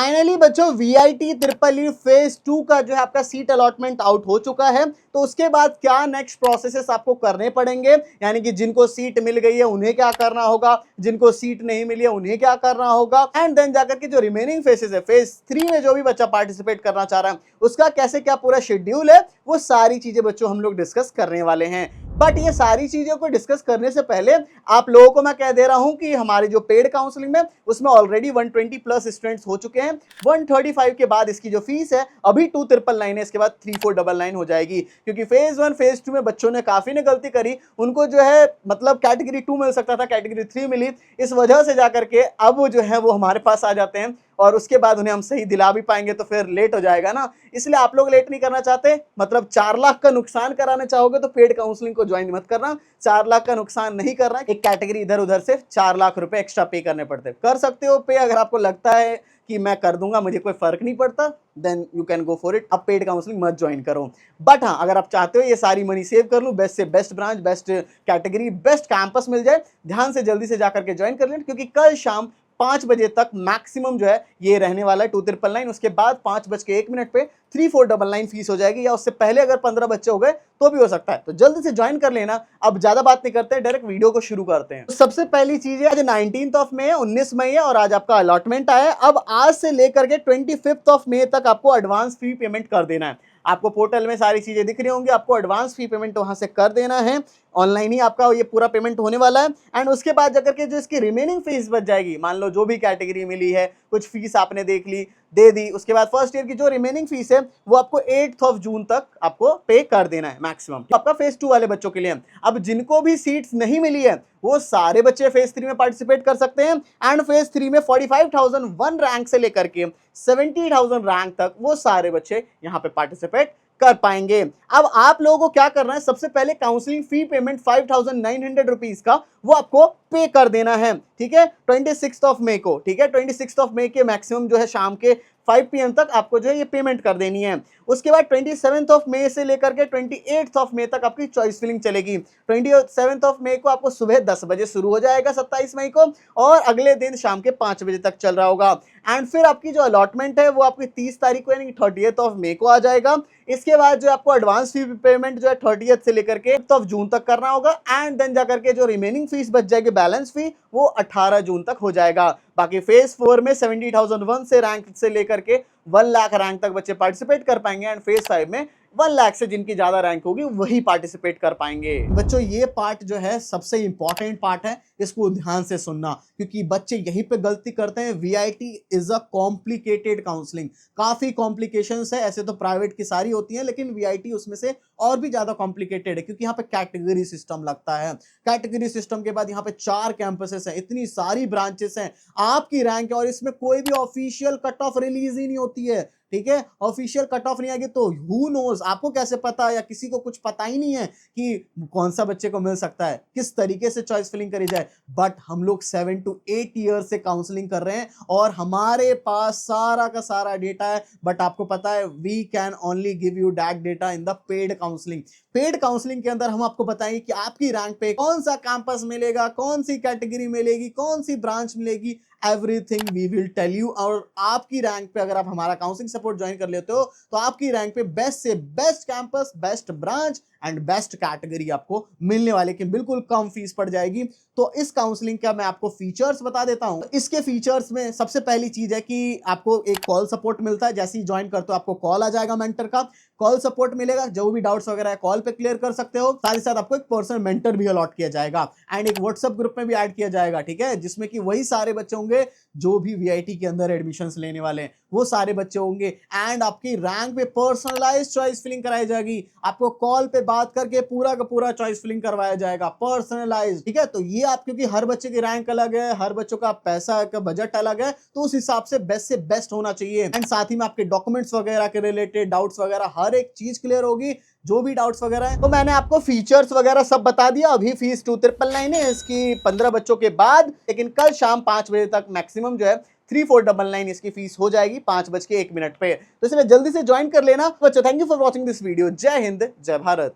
Finally बच्चों VIT triple E phase 2 का जो है आपका सीट अलॉटमेंट आउट हो चुका है। तो उसके बाद क्या नेक्स्ट प्रोसेसेस आपको करने पड़ेंगे, यानी कि जिनको सीट मिल गई है उन्हें क्या करना होगा, जिनको सीट नहीं मिली है उन्हें क्या करना होगा, एंड देन जाकर के जो रिमेनिंग फेसेस है फेज 3 में जो भी बच्चा पार्टिसिपेट करना चाह रहा है उसका कैसे क्या पूरा शेड्यूल है, वो सारी चीजें बच्चों हम लोग डिस्कस करने वाले हैं। बट ये सारी चीजों को डिस्कस करने से पहले आप लोगों को मैं कह दे रहा हूं कि हमारी जो पेड काउंसलिंग में उसमें ऑलरेडी 120 प्लस स्टूडेंट्स हो चुके हैं। 135 के बाद इसकी जो फीस है अभी 2999 है, इसके बाद 3499 हो जाएगी, क्योंकि फेज 1 फेज 2 में बच्चों ने काफी ने गलती करी, उनको जो है मतलब कैटेगरी 2 मिल सकता था, कैटेगरी 3 मिली, इस वजह से जाकर के अब जो है वो हमारे पास आ जाते हैं और उसके बाद उन्हें हम सही दिला भी पाएंगे तो फिर लेट हो जाएगा ना। इसलिए आप लोग लेट नहीं करना चाहते, मतलब 4 लाख का नुकसान कराना चाहोगे तो पेड काउंसलिंग को ज्वाइन मत करना। 4 लाख का नुकसान नहीं करना, एक कैटेगरी इधर उधर से 4 लाख रुपए एक्स्ट्रा पे करने पड़ते, कर सकते हो पे, अगर आपको लगता है कि मैं कर दूंगा मुझे कोई फर्क नहीं पड़ता then you can go for it. अब पेड काउंसलिंग मत ज्वाइन करो। बट हाँ, अगर आप चाहते हो ये सारी मनी सेव कर लूं, बेस्ट से best branch, best category, best campus मिल जाए, ध्यान से जल्दी से जाकर के ज्वाइन कर लें, क्योंकि कल शाम 5 बजे तक मैक्सिमम जो है ये रहने वाला है 2999। उसके बाद 5:01 पे 3499 फीस हो जाएगी, या उससे पहले अगर 15 बच्चे हो गए तो भी हो सकता है। तो जल्दी से ज्वाइन कर लेना। अब ज्यादा बात नहीं करते हैं, डायरेक्ट वीडियो को शुरू करते हैं। तो सबसे पहली चीज है, आज 19th ऑफ मई है, 19 मई है और आज आपका अलॉटमेंट आया है। अब आज से लेकर के 25th ऑफ मई तक आपको एडवांस फी पेमेंट कर देना है। आपको पोर्टल में सारी चीजें दिख रही होंगी, आपको एडवांस फी पेमेंट वहां से कर देना है। ऑनलाइन ही आपका ये पूरा पेमेंट होने वाला है। एंड उसके बाद जाकर के जो इसकी रिमेनिंग फीस बच जाएगी, मान लो जो भी कैटेगरी मिली है, कुछ फीस आपने देख ली, दे दी, उसके बाद फर्स्ट ईयर की जो रिमेनिंग फीस है वो आपको 8 जून तक आपको पे कर देना है मैक्सिमम। तो आपका फेज 2 वाले बच्चों के लिए। अब जिनको भी सीट्स नहीं मिली है वो सारे बच्चे फेज 3 में पार्टिसिपेट कर सकते हैं। एंड फेज 3 में 45,001 रैंक से लेकर के 70,000 रैंक तक वो सारे बच्चे यहाँ पे पार्टिसिपेट कर पाएंगे। अब आप लोगों को क्या करना है, सबसे पहले काउंसलिंग फी पेमेंट 5,900 रुपीज का वो आपको पे कर देना है, ठीक है, 26 ऑफ मई को, ठीक है, 26 ऑफ मई के मैक्सिमम जो है शाम के 5 PM तक आपको जो है ये पेमेंट कर देनी है। उसके बाद 27 ऑफ मई से लेकर के 28 ऑफ मई तक आपकी चॉइस फिलिंग चलेगी। 27 ऑफ मई को आपको सुबह 10 बजे शुरू हो जाएगा 27 मई को, और अगले दिन शाम के 5 बजे तक चल रहा होगा। एंड फिर आपकी जो अलॉटमेंट है वो आपकी 30 तारीख को यानी 30 ऑफ मई को आ जाएगा। इसके बाद जो आपको एडवांस फी पेमेंट जो है 30 से लेकर के 5 जून तक करना होगा। एंड देन जाकर के जो रिमेनिंग फीस बच जाएगी बैलेंस फी वो 18 जून तक हो जाएगा। बाकी फेज 4 में 70,001 से रैंक से लेकर के 1 लाख रैंक तक बच्चे पार्टिसिपेट कर पाएंगे। एंड फेज 5 में 1 लाख से जिनकी ज्यादा रैंक होगी वही पार्टिसिपेट कर पाएंगे। बच्चों ये पार्ट जो है सबसे इंपॉर्टेंट पार्ट है, इसको ध्यान से सुनना, क्योंकि बच्चे यहीं पे गलती करते हैं। VIT is a complicated counselling, काफी कॉम्प्लिकेशंस है। ऐसे तो प्राइवेट की सारी होती हैं, लेकिन वीआईटी उसमें से और भी ज्यादा कॉम्प्लिकेटेड है, क्योंकि यहाँ पे कैटेगरी सिस्टम लगता है। कैटेगरी सिस्टम के बाद यहाँ पे 4 कैंपसेस हैं, इतनी सारी ब्रांचेस हैं, आपकी रैंक है, और इसमें कोई भी ऑफिशियल कट ऑफ रिलीज ही नहीं होती है, ठीक है। ऑफिशियल कट ऑफ नहीं आएगी तो हु नोज, आपको कैसे पता, या किसी को कुछ पता ही नहीं है कि कौन सा बच्चे को मिल सकता है, किस तरीके से चॉइस फिलिंग करी जाए। बट हम लोग 7 to 8 ईयर से काउंसलिंग कर रहे हैं और हमारे पास सारा का सारा डेटा है। बट आपको पता है we can only give you that data in the paid counselling. Paid counselling के अंदर हम आपको बताएंगे कि आपकी रैंक पे कौन सा कैंपस मिलेगा, कौन सी कैटेगरी मिलेगी, कौन सी ब्रांच मिलेगी, everything we will tell you. और आपकी रैंक पे अगर आप हमारा काउंसलिंग सपोर्ट ज्वाइन कर लेते हो तो आपकी रैंक पे बेस्ट से best campus, best branch and best category आपको मिलने वाले की बिल्कुल कम फीस पड़ जाएगी। तो इस काउंसलिंग का मैं आपको फीचर्स बता देता हूं। इसके फीचर्स में सबसे पहली चीज है कि आपको एक कॉल सपोर्ट मिलता है। जैसे ही ज्वाइन करते हो आपको कॉल आ जाएगा, मेंटर का कॉल सपोर्ट मिलेगा, जो भी डाउट्स वगैरह है कॉल पे क्लियर कर सकते हो। साथ ही साथ आपको एक पर्सनल मेंटर भी अलॉट किया जाएगा एंड एक व्हाट्सएप ग्रुप में भी ऐड किया जाएगा, ठीक है, जिसमें कि वही सारे बच्चे होंगे जो भी वीआईटी के अंदर एडमिशंस लेने वाले हैं, वो सारे बच्चे होंगे। एंड आपकी रैंक पे पर्सनलाइज्ड चॉइस फिलिंग कराई जाएगी, आपको कॉल पे बात करके पूरा का पूरा चॉइस फिलिंग करवाया जाएगा, पर्सनलाइज्ड, ठीक है। तो ये आप, क्योंकि हर बच्चे की रैंक अलग है, हर बच्चों का पैसा का बजट अलग है, तो उस हिसाब से बेस्ट होना चाहिए। एंड साथ ही में आपके डॉक्यूमेंट्स वगैरह के रिलेटेड डाउट्स वगैरह हर एक चीज क्लियर होगी, जो भी डाउट्स वगैरह है। तो मैंने आपको फीचर्स वगैरह सब बता दिया। अभी फीस 2999 है इसकी 15 बच्चों के बाद, लेकिन कल शाम 5 बजे तक मैक्सिमम जो है 3499 इसकी फीस हो जाएगी 5:01 पे। तो इसलिए जल्दी से ज्वाइन कर लेना बच्चों। Thank you for watching this video. जय हिंद, जय भारत।